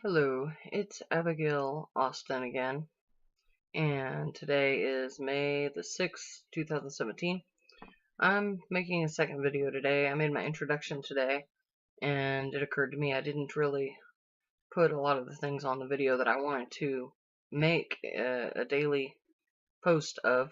Hello, it's Abigail Austin again, and today is May the 6th, 2017. I'm making a second video today. I made my introduction today, and it occurred to me I didn't really put a lot of the things on the video that I wanted to make a daily post of.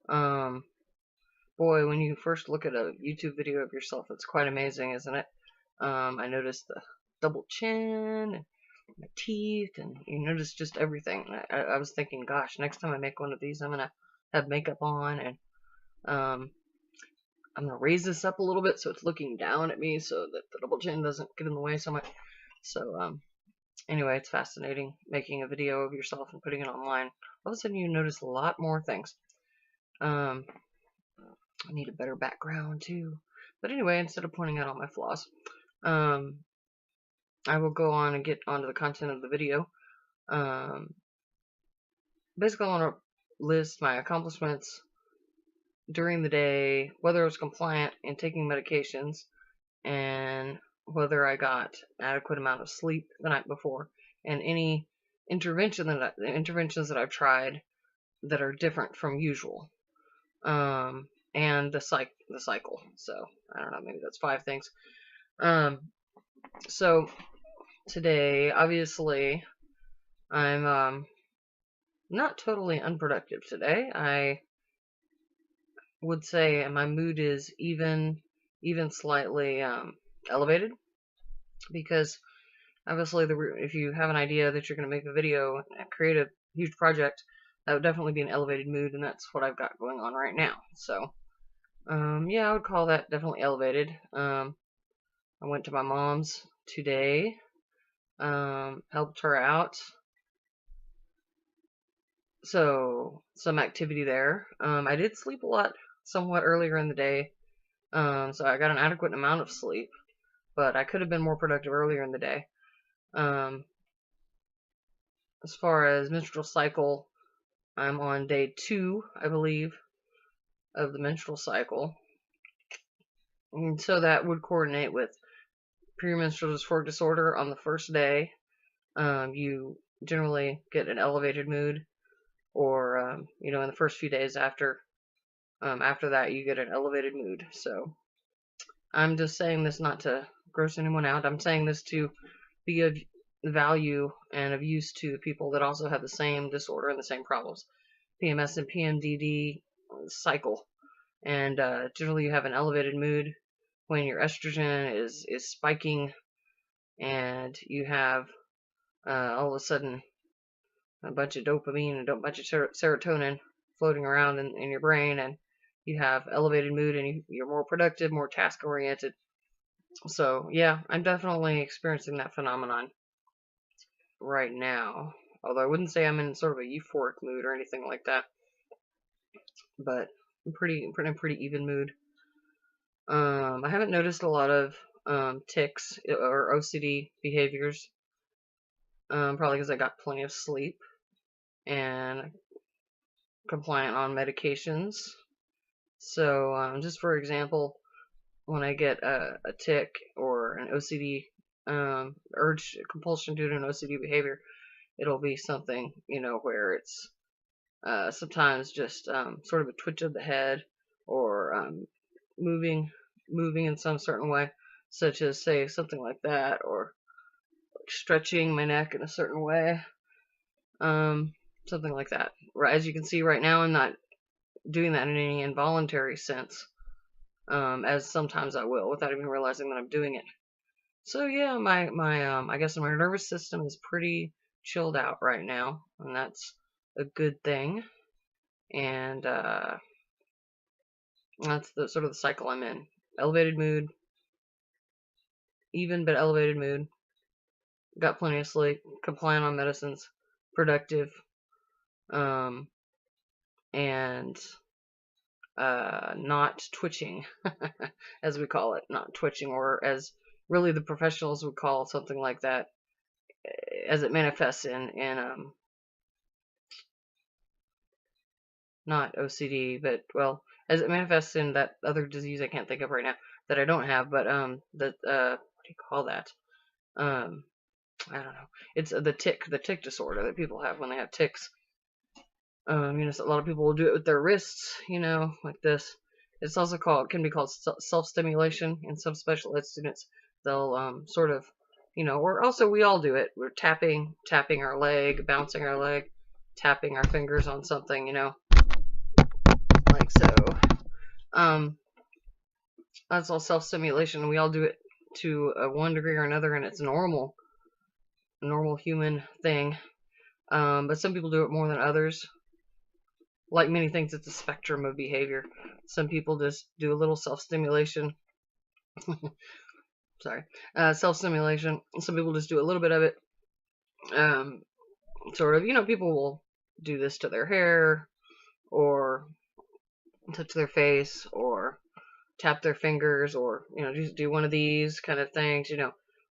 Boy, when you first look at a YouTube video of yourself, it's quite amazing, isn't it? I noticed the double chin, my teeth, and you notice just everything. I was thinking, gosh, next time I make one of these, I'm gonna have makeup on, and I'm gonna raise this up a little bit so it's looking down at me, so that the double chin doesn't get in the way so much. So anyway, it's fascinating making a video of yourself and putting it online. All of a sudden, you notice a lot more things. I need a better background too. But anyway, instead of pointing out all my flaws, I will go on and get onto the content of the video. Basically, I want to list my accomplishments during the day, whether I was compliant in taking medications, and whether I got adequate amount of sleep the night before, and any interventions that I've tried that are different from usual, and the cycle. So I don't know, maybe that's 5 things. So today, obviously, I'm not totally unproductive today. I would say my mood is even slightly elevated, because obviously if you have an idea that you're going to make a video and create a huge project, that would definitely be an elevated mood, and that's what I've got going on right now. So yeah, I would call that definitely elevated. I went to my mom's today, helped her out. So some activity there. I did sleep a lot somewhat earlier in the day, so I got an adequate amount of sleep, but I could have been more productive earlier in the day. As far as menstrual cycle, I'm on day 2, I believe, of the menstrual cycle, and so that would coordinate with premenstrual dysphoric disorder. On the first day, you generally get an elevated mood, or in the first few days after that, you get an elevated mood. So I'm just saying this not to gross anyone out. I'm saying this to be of value and of use to people that also have the same disorder and the same problems, PMS and PMDD cycle. And generally, you have an elevated mood when your estrogen is spiking, and you have all of a sudden a bunch of dopamine and a bunch of serotonin floating around in your brain, and you have elevated mood, and you're more productive, more task oriented. So yeah, I'm definitely experiencing that phenomenon right now. Although I wouldn't say I'm in sort of a euphoric mood or anything like that, but I'm pretty even mood. I haven't noticed a lot of tics or OCD behaviors, probably because I got plenty of sleep and compliant on medications. So just for example, when I get a tic or an OCD urge, compulsion due to an OCD behavior, it'll be something, where it's sometimes just sort of a twitch of the head, or moving in some certain way, such as, say, something like that, or stretching my neck in a certain way, something like that. As you can see right now, I'm not doing that in any involuntary sense, as sometimes I will without even realizing that I'm doing it. So yeah, my I guess my nervous system is pretty chilled out right now, and that's a good thing. And that's the sort of the cycle I'm in. Elevated mood, even but elevated mood. Got plenty of sleep, compliant on medicines, productive, and not twitching, as we call it, not twitching, or as really the professionals would call something like that, as it manifests in not OCD, but, well, as it manifests in that other disease I can't think of right now that I don't have, but what do you call that? I don't know. It's the tick disorder that people have when they have ticks. A lot of people will do it with their wrists, like this. It's also can be called self-stimulation in some special ed students. They'll sort of, or also we all do it. We're tapping our leg, bouncing our leg, tapping our fingers on something, like so. Um, that's all self-stimulation. We all do it to one degree or another, and it's a normal human thing. But some people do it more than others. Like many things, it's a spectrum of behavior. Some people just do a little self-stimulation. Sorry. Self-stimulation. Some people just do a little bit of it. Sort of, people will do this to their hair, or touch their face, or tap their fingers, or, just do one of these kind of things,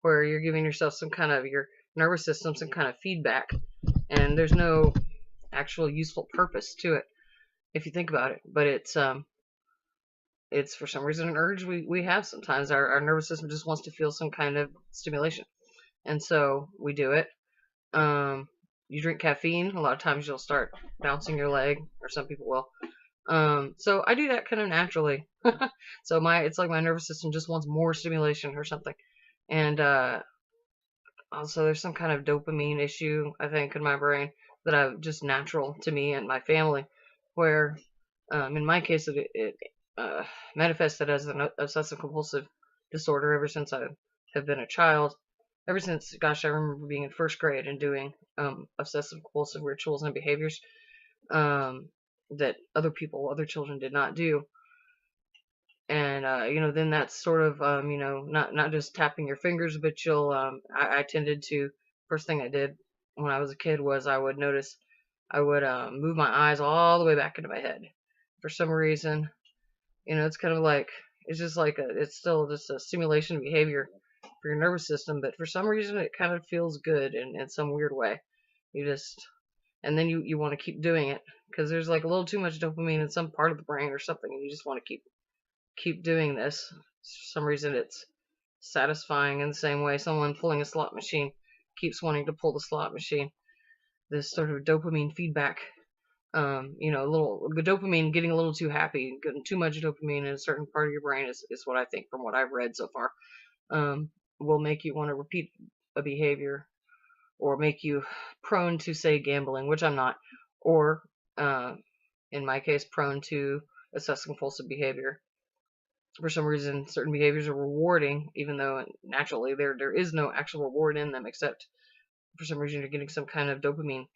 where you're giving yourself some kind of, your nervous system, some kind of feedback. And there's no actual useful purpose to it, if you think about it. But it's for some reason an urge we have sometimes. Our nervous system just wants to feel some kind of stimulation, and so we do it. You drink caffeine, a lot of times you'll start bouncing your leg, or some people will. So I do that kind of naturally. So it's like my nervous system just wants more stimulation or something. And also there's some kind of dopamine issue, I think, in my brain that I've just natural to me and my family, where in my case it manifested as an obsessive compulsive disorder ever since I have been a child. Ever since, gosh, I remember being in first grade and doing obsessive compulsive rituals and behaviors that other children did not do. And then that's sort of not just tapping your fingers, but I tended to, first thing I did when I was a kid was I would move my eyes all the way back into my head. For some reason, it's kind of like, it's just like it's still just a stimulation behavior for your nervous system, but for some reason it kind of feels good in some weird way. And then you want to keep doing it because there's like a little too much dopamine in some part of the brain or something, and you just want to keep doing this. For some reason it's satisfying in the same way someone pulling a slot machine keeps wanting to pull the slot machine. This sort of dopamine feedback, a little dopamine, getting a little too happy, getting too much dopamine in a certain part of your brain is what I think from what I've read so far, will make you want to repeat a behavior, or make you prone to, say, gambling, which I'm not, or in my case, prone to obsessive compulsive behavior. For some reason, certain behaviors are rewarding, even though naturally there is no actual reward in them, except for some reason you're getting some kind of dopamine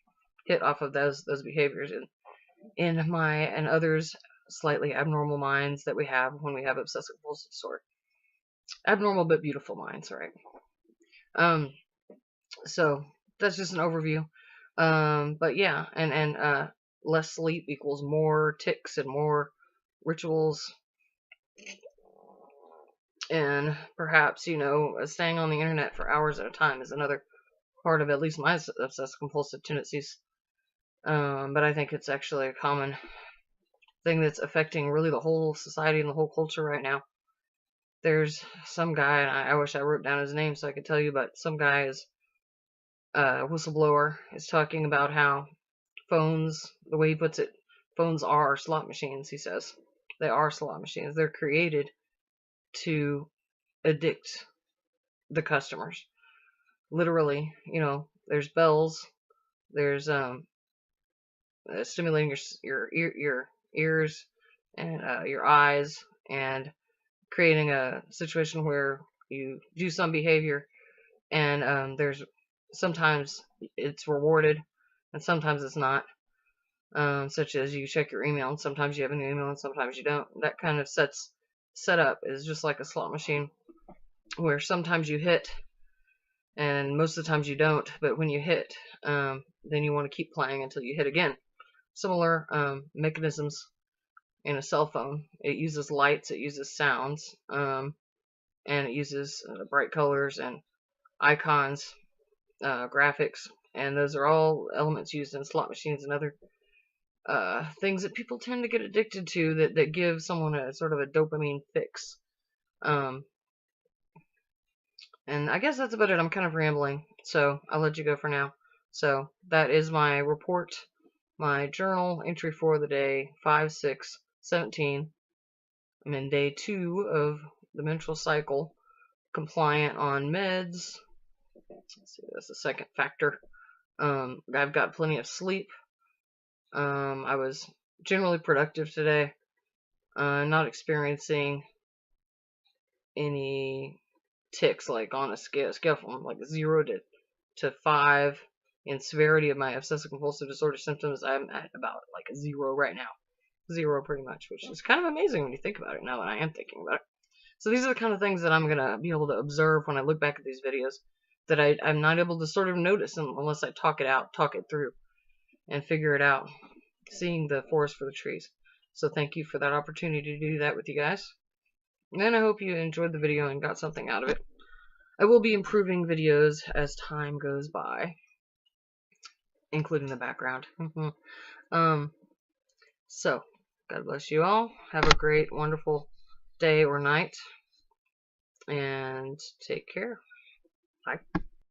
hit off of those behaviors. And in my and others slightly abnormal minds that we have when we have obsessive compulsive disorder, abnormal but beautiful minds, right? So that's just an overview. But yeah, and less sleep equals more ticks and more rituals. And perhaps, staying on the internet for hours at a time is another part of at least my obsessive compulsive tendencies. But I think it's actually a common thing that's affecting really the whole society and the whole culture right now. There's some guy, and I wish I wrote down his name so I could tell you, but some guy is whistleblower is talking about how phones, the way he puts it, phones are slot machines, he says. They are slot machines. They're created to addict the customers. Literally, there's bells, there's stimulating your ears and your eyes, and creating a situation where you do some behavior, and there's sometimes it's rewarded and sometimes it's not, such as you check your email and sometimes you have a new email and sometimes you don't. That kind of setup is just like a slot machine, where sometimes you hit and most of the times you don't, but when you hit, then you want to keep playing until you hit again. Similar mechanisms in a cell phone. It uses lights, it uses sounds, and it uses bright colors and icons, graphics, and those are all elements used in slot machines and other things that people tend to get addicted to, that give someone a sort of a dopamine fix. And I guess that's about it. I'm kind of rambling, so I'll let you go for now. So that is my report, my journal entry for the day 5/6/17. I'm in day 2 of the menstrual cycle, compliant on meds. Let's see, that's the second factor. I've got plenty of sleep. I was generally productive today. Not experiencing any ticks, like on a scale from like 0 to 5 in severity of my obsessive compulsive disorder symptoms. I'm at about like a 0 right now. 0 pretty much, which is kind of amazing when you think about it, now that I am thinking about it. So these are the kind of things that I'm going to be able to observe when I look back at these videos that I'm not able to sort of notice unless I talk it out, talk it through, and figure it out, seeing the forest for the trees. So thank you for that opportunity to do that with you guys. And I hope you enjoyed the video and got something out of it. I will be improving videos as time goes by, including the background. So, God bless you all. Have a great, wonderful day or night. And take care. Bye.